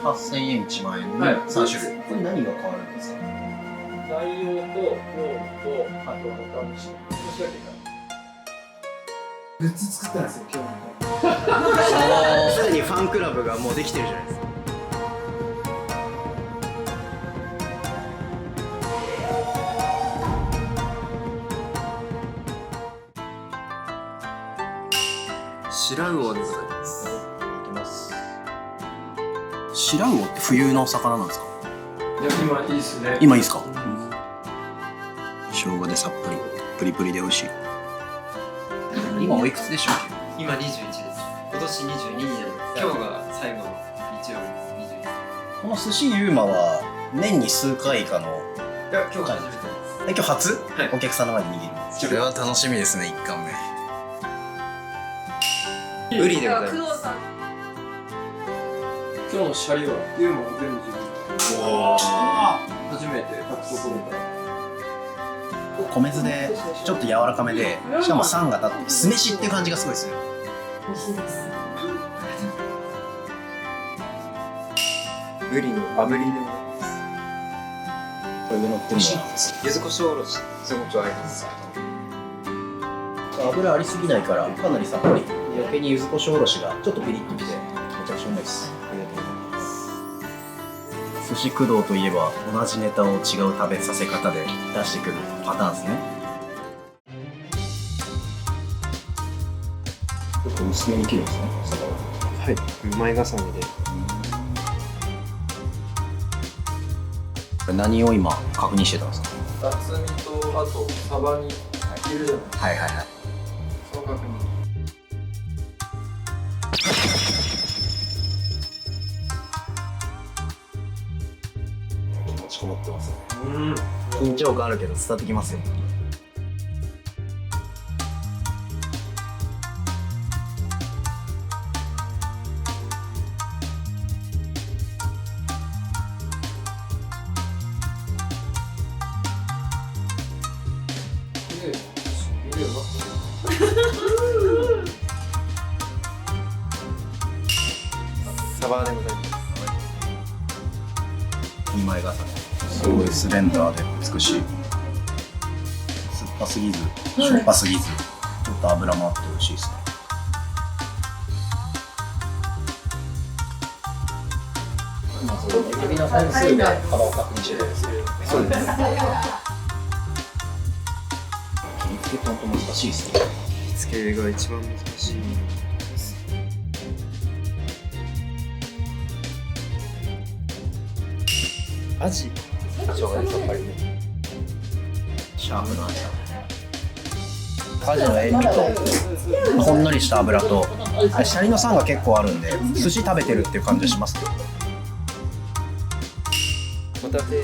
8000円、1万円のはい3種類。これ何が変わるんですか？内容と用途とあと他の種類だけかグッズ作ったんですよ今日すでにファンクラブがもうできてるじゃないですか。白魚でございます。いきます。白魚って冬のお魚なんですか？いや今いいっすね。今いいですか？生姜でさっぱり、プリプリで美味しい。今おいくつでしょう？今21です。今年22になる。今日が最後の日曜日です。この寿司ゆうまは年に数回かの。いや、今日初めてです。今日初？はい。お客さんの前で握るんです。それは楽しみですね、1貫目。ウリでございます。今日のシャリはユーマも全部自分で。初めて炊くところから。米酢でちょっと柔らかめで、しかも酸が立って酢飯っていう感じがすごいですよ。美味しいです。ウリの炙りでございます。これ上乗ってるのは柚子胡椒おろし、すごく合います。油ありすぎないからかなりさっぱり。余計に柚子胡椒おろしがちょっとピリッときてめちゃくちゃうまいです。ありがとうございます。寿司工藤といえば同じネタを違う食べさせ方で出してくるパターンですね。ちょっと薄めに切るんですね。はい、前重ねで。これ何を今確認してたんですか？厚みとあとサバにいるじゃないですか。はいはいはい。その確認。気持ちこもってますね。緊張感あるけど伝わってきますよ。見るよな。サバでございます。2枚重ね。すごいスレンダーで美しい。酸っぱすぎず、しょっぱすぎず、ちょっと油もあって美味しいですね。まず指の本数で幅を確認してるんですけど、そうです。切り付け本当難しいですね。つけが一番難しい。アジ。生姜でさっぱりね。シャープな味だ。アジの塩味とほんのりした油とシャリの酸が結構あるんで、寿司食べてるっていう感じがします。ホタテ。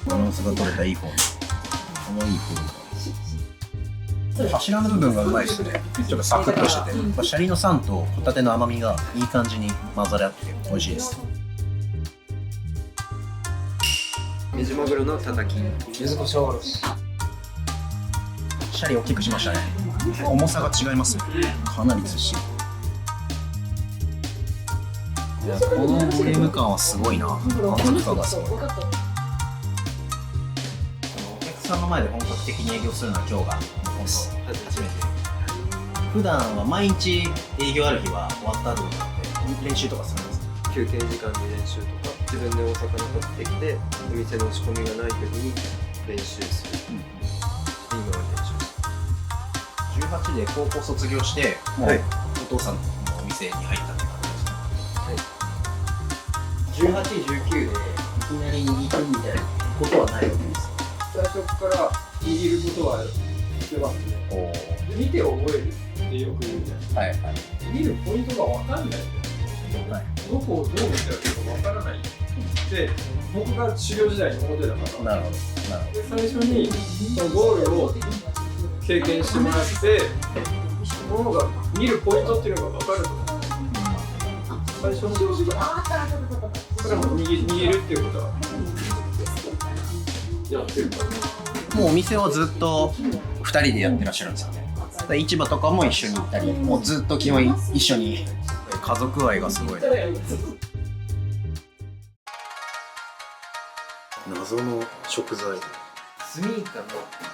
バランスが取れたいい方。このいい方。柱の部分がうまいですね。ちょっとサクッとしてて、シャリの酸とホタテの甘みがいい感じに混ざり合って美味しいです。メジマグロのたたき、柚子胡椒おろし。シャリ大きくしましたね。重さが違いますね。かなりずっしり。いや、このボリューム感はすごいな。満足感がすごい。お客さんの前で本格的に営業するのは今日が初めて。普段は毎日営業ある日は終わった後とかって練習とかするんですか？休憩時間に練習とか、自分でお魚買ってきて、お店の仕込みがない時に練習する。今は練習。18で高校卒業して、もうお父さんのお店に入ったって感じですか？はい。18、19でいきなり握るみたいなことはないわけですか？最初から握ることはしてますね。で見て覚えるってよく言うじゃない。はいはい。見るポイントが分かんないんだよ。はい、どこをどう見たらいいか分からない。で、僕が修行時代に思ってたから。なるほど。なるほで、最初にそのゴールを経験してもらって、ものが見るポイントっていうのが分かると思う。最初の常識が。それも握るっていうことはやってるから。もうお店はずっと2人でやってらっしゃるんですよね。市場とかも一緒に行ったり、もうずっと基本一緒に。家族愛がすごい。謎の食材。スミイカの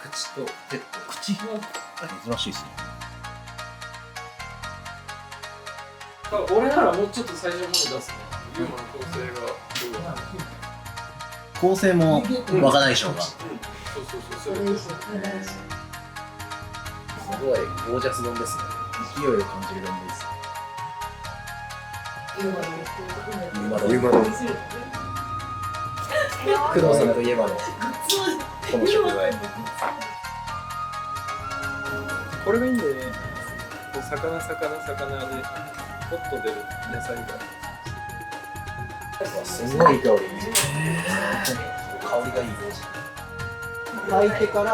口とヘッド。口。珍しいですね。俺ならもうちょっと最初の方に出すね。今の構成が構成も若大将が。そうそう。すごいゴージャス丼ですね。勢いを感じる丼です。ゆま丼。工藤さんといえばのこの食材。これがいいんだよね。こう魚でポッと出る野菜が。すごいいい香り。香りがいい。炊いてから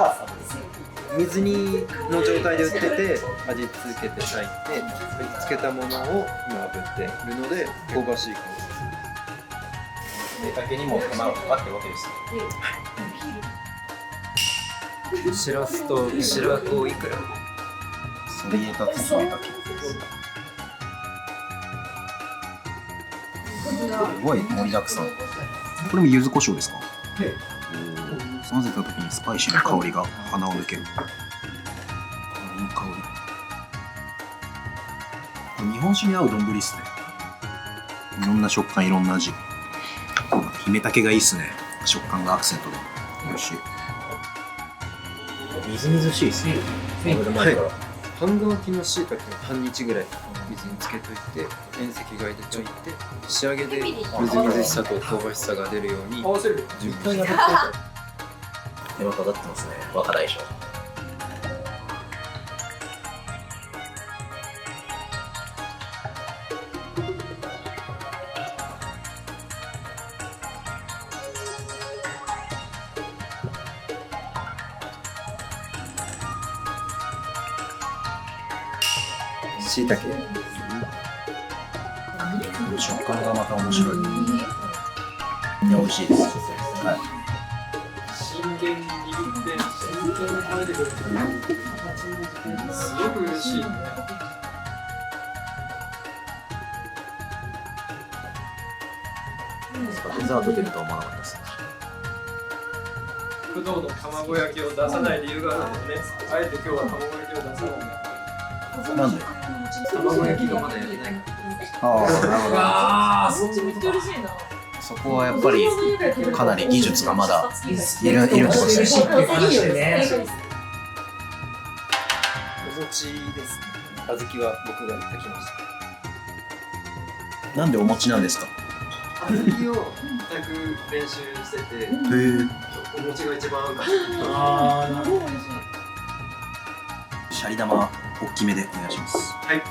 水煮の状態で売ってて、味付けて炊いて、つけたものを今炙ってるので香ばしい香出かけにも手間がかかってるわけです。り。しらすと白子いくら。それ入れたつ冷たき。すごい盛りだくさん。これも柚子胡椒ですか？混ぜた時にスパイシーな香りが鼻を抜ける。いい香り。日本酒に合う丼ですね。いろんな食感、いろんな味。姫竹がいいっすね。食感がアクセントで。よし。みずみずしいっすね。はい。半乾きの椎茸を半日ぐらい水につけといて、遠赤外でちょいて、仕上げでみずみずしさと香ばしさが出るように合わせる。準備して。手間かかってますね。若大将。椎茸。食感がまた面白い。いや、美味しいです。はい。真剣に握って真剣に食べてくれてる。すごく嬉しいね。デザート出るとは思わなかったです。工藤の卵焼きを出さない理由があるんだよね。あえて今日は卵焼きを出さない。なんで？卵焼きがまだやれない。ああ、なるほど。ああ、めっちゃ嬉しいな。そこはやっぱりかなり技術がまだいるってことですね。いいよね。お餅ですね。小豆は僕が炊きました。なんでお餅なんですか？小豆を炊く練習してて、へえ。お餅が一番合うかああ、なるほど。シャリ玉大きめでお願いします。はい。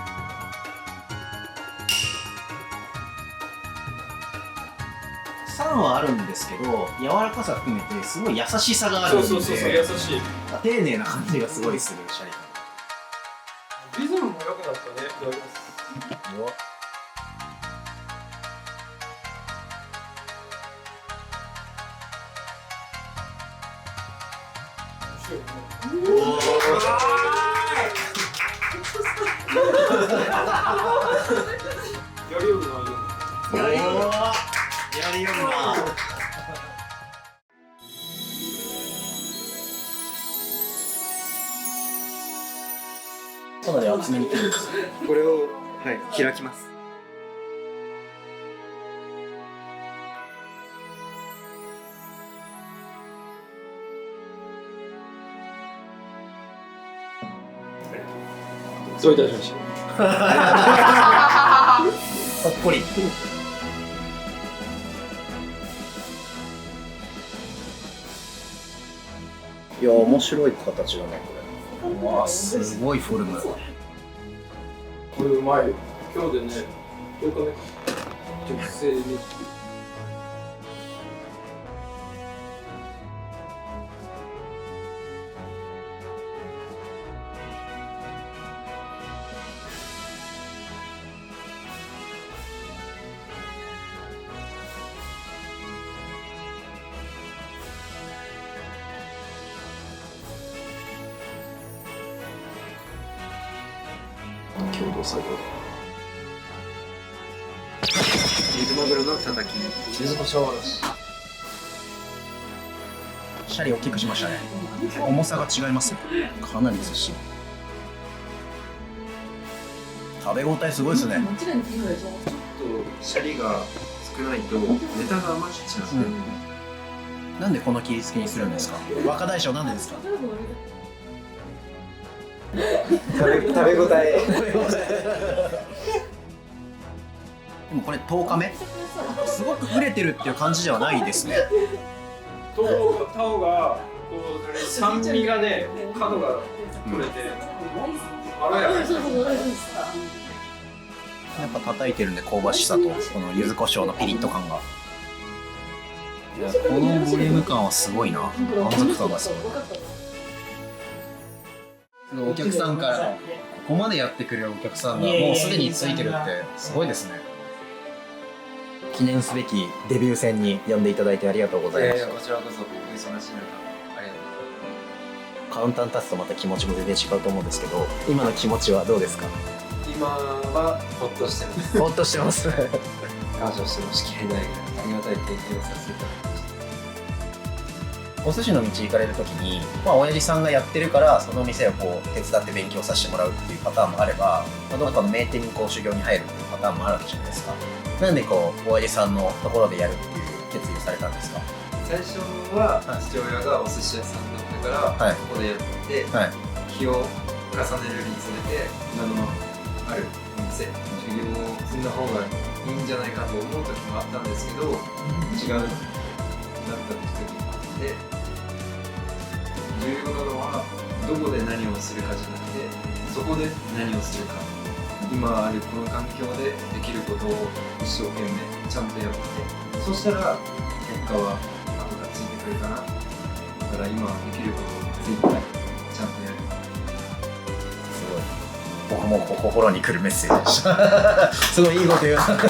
酸はあるんですけど、柔らかさ含めてすごい優しさがあるんで、そう優しい。丁寧な感じがすごいするシャリリズムも良くなったね。いただきます。玉。やりよるな。やりよるな。かなり厚めに切るんですね。これを、はい、開きます。どういたしましょう。ほっこり。いや、面白い形だね、これ。うわ、すごいフォルム。これうまいよ。今日でね、10日目か。熟成で。共同作業で。マグロのたたき、柚子胡椒おろし。シャリ大きくしましたね。重さが違いますね。かなりずっしり。食べ応えすごいですね。ちょっとシャリが少ないとネタが余っちゃうんで、なんでこの切り付けにするんですか。若大将なんでですか。食べ応え。でもこれ10日目。すごく売れてるっていう感じではないですね。タオがこう酸味がね、角が取れて、まろやかに。やっぱ叩いてるんで香ばしさとこの柚子胡椒のピリッと感が。いや、このボリューム感はすごいな。満足感がすごい。お客さんからここまでやってくれるお客さんがもうすでについてるってすごいですね。記念すべきデビュー戦に呼んでいただいてありがとうございました。こちらこそお忙しい中ありがとうございます。カウンターに立つとまた気持ちも全然違うと思うんですけど、今の気持ちはどうですか。今はほっとしてます。ほっとしてます。感謝してもしきれないぐらいありがたい経験をさせていただきました。お寿司の道行かれるときに、親父さんがやってるからその店をこう手伝って勉強させてもらうっていうパターンもあれば、どこかの名店にこう修行に入るっていうパターンもあるわけじゃないですか。なんでこう親父さんのところでやるっていう決意をされたんですか。最初は父親がお寿司屋さんだったから、はいここでやって、はい日を重ねるにつれて今のあるお店修行を積んだ方がいいんじゃないかと思う時もあったんですけど、違うだった時もあって、重要なのはどこで何をするかじゃなくてそこで何をするか、今あるこの環境でできることを一生懸命ちゃんとやって、そしたら結果は後がついてくるかな。だから今できることを精一杯ちゃんとやる。すごい。僕も心に来るメッセージでした。すごいいいこと言う。なんか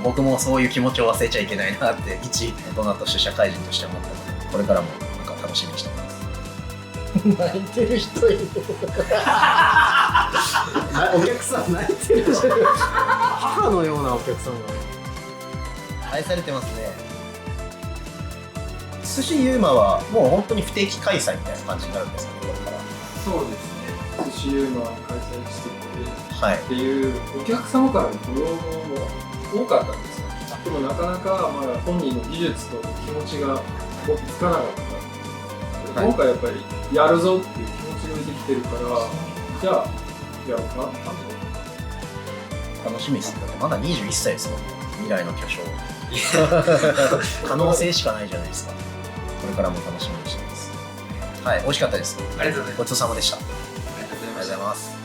僕もそういう気持ちを忘れちゃいけないなって一大人として社会人として思ったので、これからもなんか楽しみにしてます。泣いてる人いる。お客さん泣いてる。母のようなお客さんが愛されてますね。寿司ユーマはもう本当に不定期開催みたいな感じになるんですかね、これから。そうですね。寿司ユーマ開催してくれはい。っていうお客様からのご要望も多かったんですよ。でもなかなかまだ本人の技術と気持ちが追いつかなかった。はい今回やっぱりやるぞっていう気持ちが出てきてるから、じゃあやろうかって感じで。楽しみですね。まだ21歳ですもんね。未来の巨匠。可能性しかないじゃないですか。これからも楽しみにしてます。はい、美味しかったです。ありがとうございます。ごちそうさまでした。あありがとうございりがとうました。ございます。